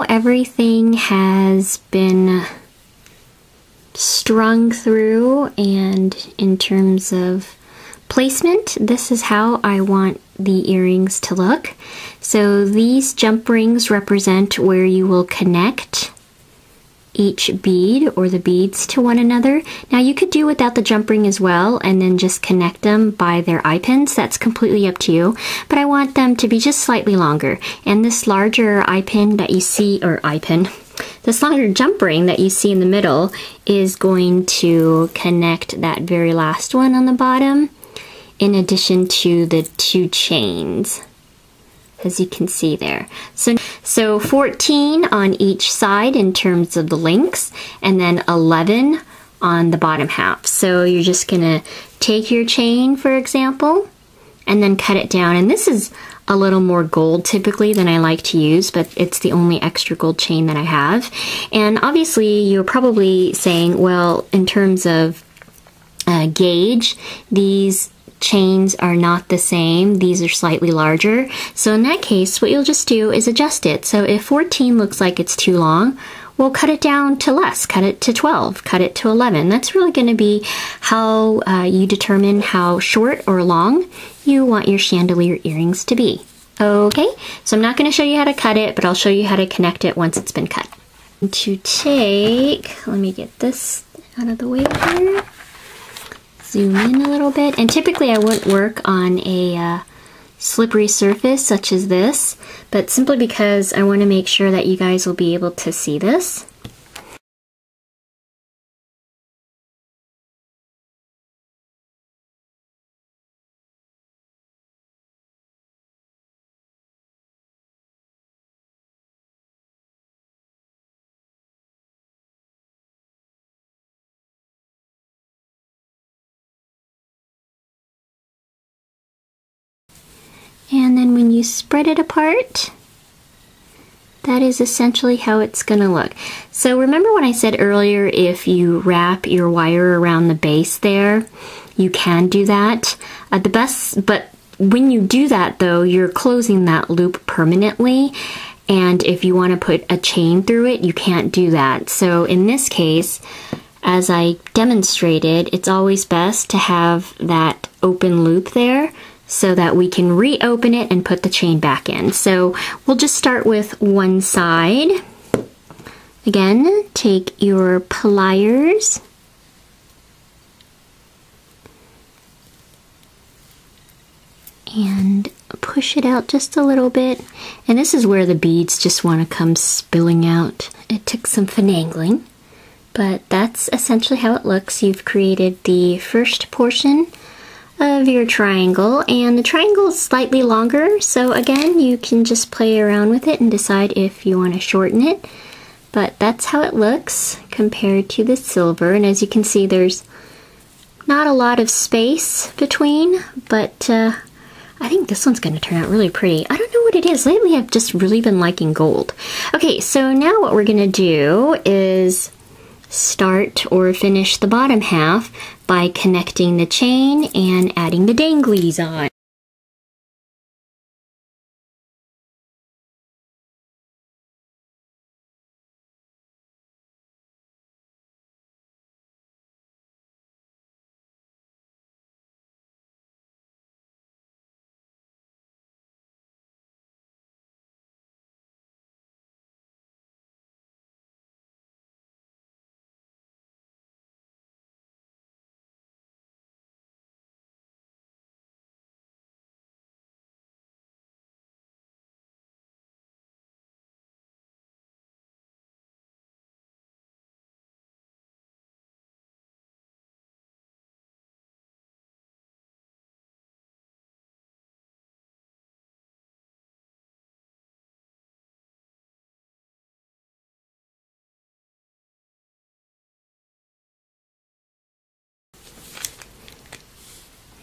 now everything has been strung through, and in terms of placement, this is how I want the earrings to look. So these jump rings represent where you will connect each bead or the beads to one another. Now you could do without the jump ring as well and then just connect them by their eye pins. That's completely up to you, but I want them to be just slightly longer. And this larger eye pin that you see, or eye pin, this longer jump ring that you see in the middle is going to connect that very last one on the bottom, in addition to the 2 chains, as you can see there. So 14 on each side in terms of the links, and then 11 on the bottom half. So you're just gonna take your chain, for example, and then cut it down. And this is a little more gold typically than I like to use, but it's the only extra gold chain that I have. And obviously you're probably saying, well, in terms of gauge, these chains are not the same. These are slightly larger. So in that case, what you'll just do is adjust it. So if 14 looks like it's too long, we'll cut it down to less, cut it to 12, cut it to 11. That's really going to be how you determine how short or long you want your chandelier earrings to be. Okay, so I'm not going to show you how to cut it, but I'll show you how to connect it once it's been cut. To take, let me get this out of the way here. Zoom in a little bit, and typically I wouldn't work on a slippery surface such as this, but simply because I want to make sure that you guys will be able to see this. And then when you spread it apart, that is essentially how it's gonna look. So remember when I said earlier, if you wrap your wire around the base there, you can do that. But when you do that though, you're closing that loop permanently. And if you wanna put a chain through it, you can't do that. So in this case, as I demonstrated, it's always best to have that open loop there, so that we can reopen it and put the chain back in. So we'll just start with one side. Again, take your pliers and push it out just a little bit. And this is where the beads just want to come spilling out. It took some finagling, but that's essentially how it looks. You've created the first portion of your triangle, and the triangle is slightly longer, so again you can just play around with it and decide if you want to shorten it, but that's how it looks compared to the silver. And as you can see, there's not a lot of space between, but I think this one's going to turn out really pretty. I don't know what it is. Lately I've just really been liking gold. Okay, so now what we're going to do is start or finish the bottom half by connecting the chain and adding the danglies on.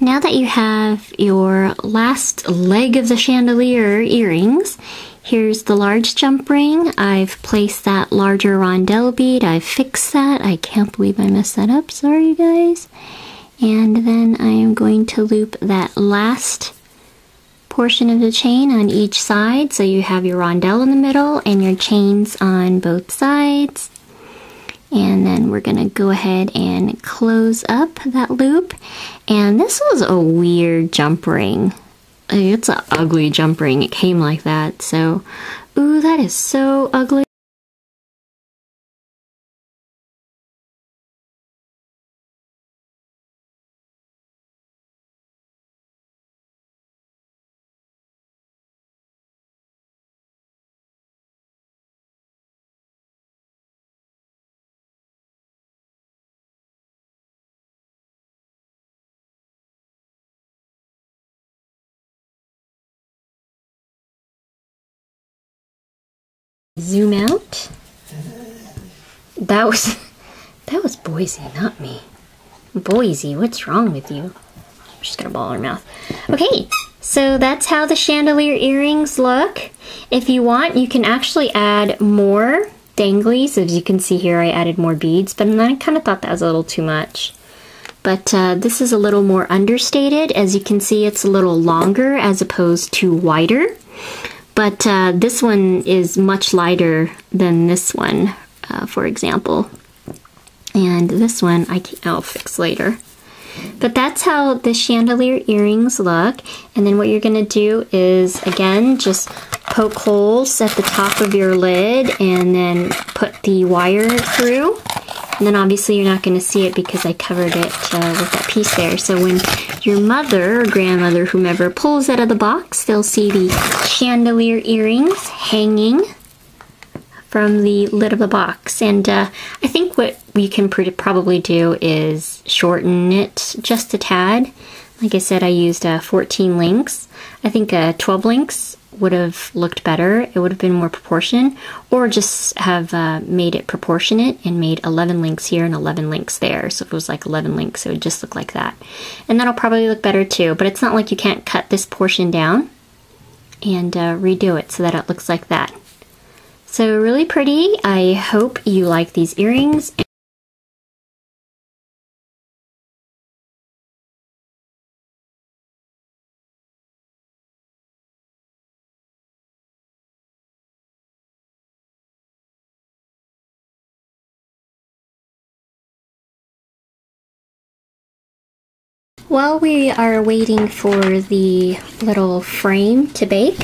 Now that you have your last leg of the chandelier earrings, here's the large jump ring. I've placed that larger rondelle bead. I've fixed that. I can't believe I messed that up. Sorry, you guys. And then I am going to loop that last portion of the chain on each side. So you have your rondelle in the middle and your chains on both sides. And then we're gonna go ahead and close up that loop. And this was a weird jump ring. It's an ugly jump ring. It came like that. So, ooh, that is so ugly. Zoom out. That was Boise, not me. Boise, what's wrong with you? She's got a ball in her mouth. Okay, so that's how the chandelier earrings look. If you want, you can actually add more danglies. As you can see here, I added more beads, but then I kind of thought that was a little too much. But this is a little more understated. As you can see, it's a little longer as opposed to wider. But this one is much lighter than this one, for example. And this one I'll fix later. But that's how the chandelier earrings look. And then what you're gonna do is, again, just poke holes at the top of your lid and then put the wire through. And then obviously you're not gonna see it because I covered it with that piece there. So when your mother or grandmother, whomever, pulls out of the box, they'll see the chandelier earrings hanging from the lid of the box. And I think what we can probably do is shorten it just a tad. Like I said, I used 14 links. I think 12 links would have looked better. It would have been more proportion, or just have made it proportionate and made 11 links here and 11 links there. So if it was like 11 links, it would just look like that. And that'll probably look better too, but it's not like you can't cut this portion down and redo it so that it looks like that. So really pretty. I hope you like these earrings. While we are waiting for the little frame to bake,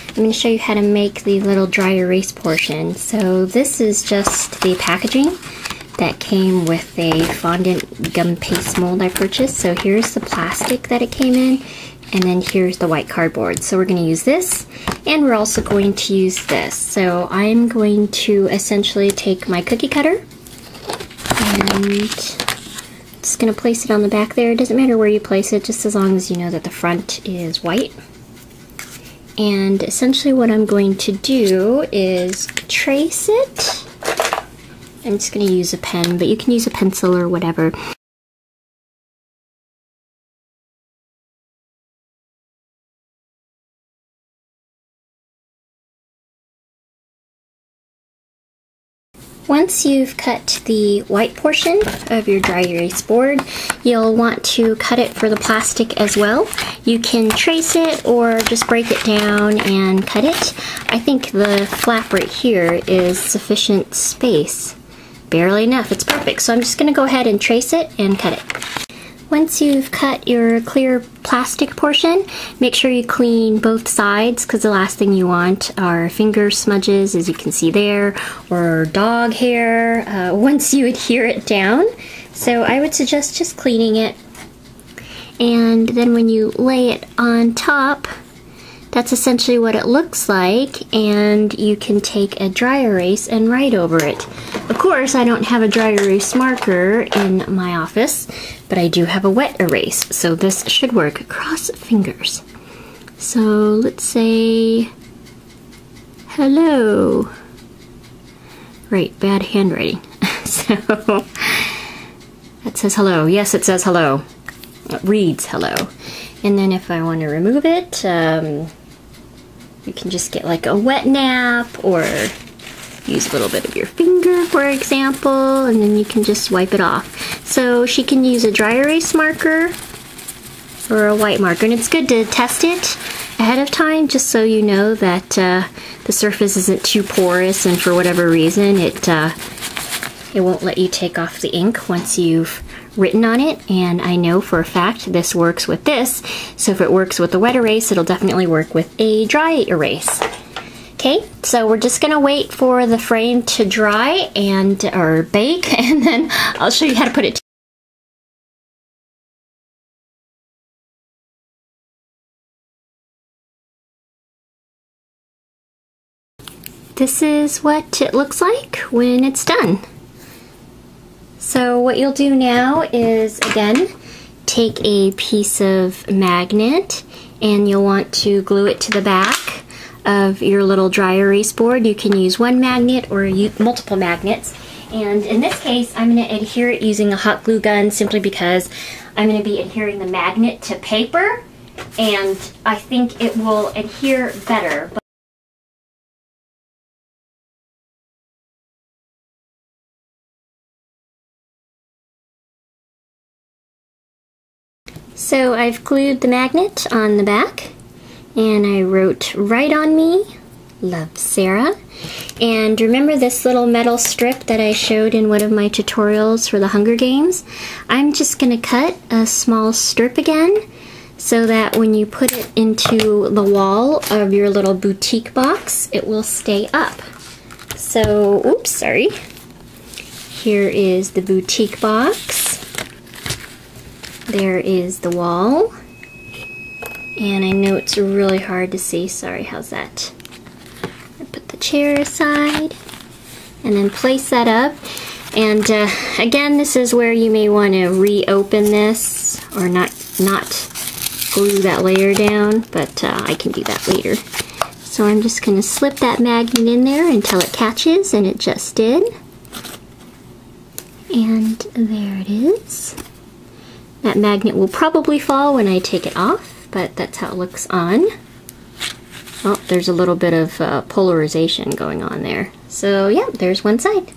I'm going to show you how to make the little dry erase portion. So this is just the packaging that came with a fondant gum paste mold I purchased. So here's the plastic that it came in, and then here's the white cardboard. So we're going to use this, and we're also going to use this. So I'm going to essentially take my cookie cutter and just going to place it on the back there. It doesn't matter where you place it, just as long as you know that the front is white. And essentially what I'm going to do is trace it. I'm just going to use a pen, but you can use a pencil or whatever. Once you've cut the white portion of your dry erase board, you'll want to cut it for the plastic as well. You can trace it or just break it down and cut it. I think the flap right here is sufficient space. Barely enough, it's perfect. So I'm just gonna go ahead and trace it and cut it. Once you've cut your clear plastic portion, make sure you clean both sides, because the last thing you want are finger smudges, as you can see there, or dog hair once you adhere it down. So I would suggest just cleaning it. And then when you lay it on top, that's essentially what it looks like, and you can take a dry erase and write over it. Of course, I don't have a dry erase marker in my office, but I do have a wet erase, so this should work. Cross fingers. So let's say hello. Right, bad handwriting. So that says hello. Yes, it says hello. It reads hello. And then if I want to remove it, you can just get like a wet nap, or use a little bit of your finger, for example, and then you can just wipe it off. So she can use a dry erase marker or a white marker, and it's good to test it ahead of time, just so you know that the surface isn't too porous, and for whatever reason it won't let you take off the ink once you've written on it. And I know for a fact this works with this, so if it works with the wet erase, it'll definitely work with a dry erase. Okay, so we're just gonna wait for the frame to dry or bake, and then I'll show you how to put it. This is what it looks like when it's done. So what you'll do now is, again, take a piece of magnet and you'll want to glue it to the back of your little dry erase board. You can use one magnet or multiple magnets. And in this case, I'm going to adhere it using a hot glue gun, simply because I'm going to be adhering the magnet to paper, and I think it will adhere better. So I've glued the magnet on the back, and I wrote "Write on me, love, Sarah." And remember this little metal strip that I showed in one of my tutorials for the Hunger Games? I'm just going to cut a small strip again, so that when you put it into the wall of your little boutique box, it will stay up. So, oops, sorry. Here is the boutique box. There is the wall, and I know it's really hard to see. Sorry, how's that? I put the chair aside and then place that up. And again, this is where you may want to reopen this or not glue that layer down, but I can do that later. So I'm just going to slip that magnet in there until it catches, and it just did. And there it is. That magnet will probably fall when I take it off, but that's how it looks on. Oh, there's a little bit of polarization going on there. So yeah, there's one side.